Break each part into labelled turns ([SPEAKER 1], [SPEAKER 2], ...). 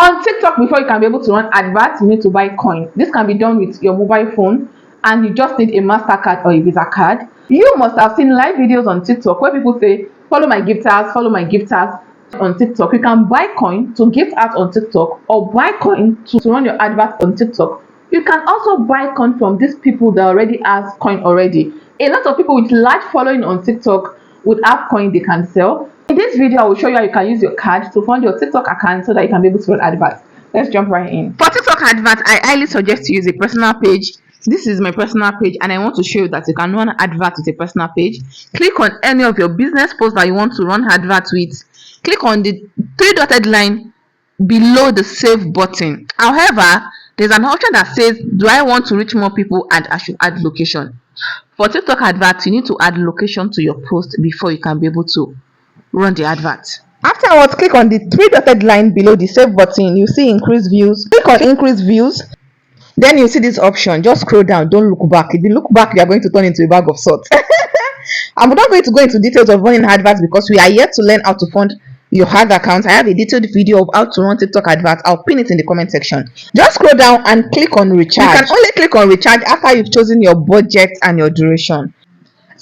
[SPEAKER 1] On TikTok, before you can be able to run adverts, you need to buy coin. This can be done with your mobile phone, and you just need a MasterCard or a Visa card. You must have seen live videos on TikTok where people say, follow my gifters, follow my gifters. On TikTok, you can buy coin to gift out on TikTok, or buy coin to run your advert on TikTok. You can also buy coin from these people that already has coin already. A lot of people with large following on TikTok would have coin they can sell. In this video, I will show you how you can use your card to fund your TikTok account so that you can be able to run adverts. Let's jump right in. For TikTok adverts, I highly suggest to use a personal page. This is my personal page, and I want to show you that you can run adverts with a personal page. Click on any of your business posts that you want to run adverts with. Click on the three dotted line below the save button. However, there's an option that says, do I want to reach more people and I should add location. For TikTok adverts, you need to add location to your post before you can be able to run the advert. Afterwards, click on the three dotted line below the save button. You see increase views. Click on increase views. Then you see this option. Just scroll down. Don't look back. If you look back, you are going to turn into a bag of salt. I'm not going to go into details of running adverts because we are yet to learn how to fund your ad account. I have a detailed video of how to run TikTok adverts. I'll pin it in the comment section. Just scroll down and click on recharge. You can only click on recharge after you've chosen your budget and your duration.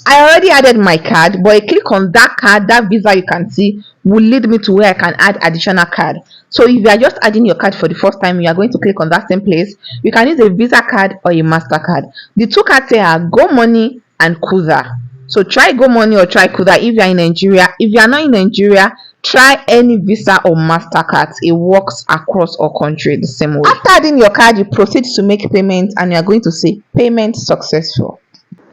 [SPEAKER 1] I already added my card, but I click on that card, that Visa you can see will lead me to where I can add additional card. So if you are just adding your card for the first time, you are going to click on that same place. You can use a Visa card or a MasterCard. The two cards here are Go Money and Kuda. So try Go Money or try Kuda if you are in Nigeria. If you are not in Nigeria, try any Visa or MasterCard. It works across all countries the same way. After adding your card, you proceed to make payment, and you are going to see payment successful.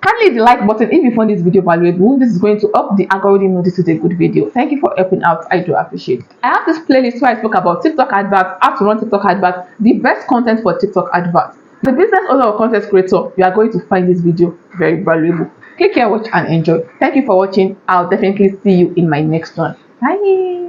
[SPEAKER 1] Kindly the like button if you found this video valuable. This is going to up the algorithm know this is a good video. Thank you for helping out. I do appreciate it. I have this playlist where I spoke about TikTok adverts, how to run TikTok adverts, the best content for TikTok adverts. The business owner or content creator, you are going to find this video very valuable. Click here, watch and enjoy. Thank you for watching. I'll definitely see you in my next one. Bye.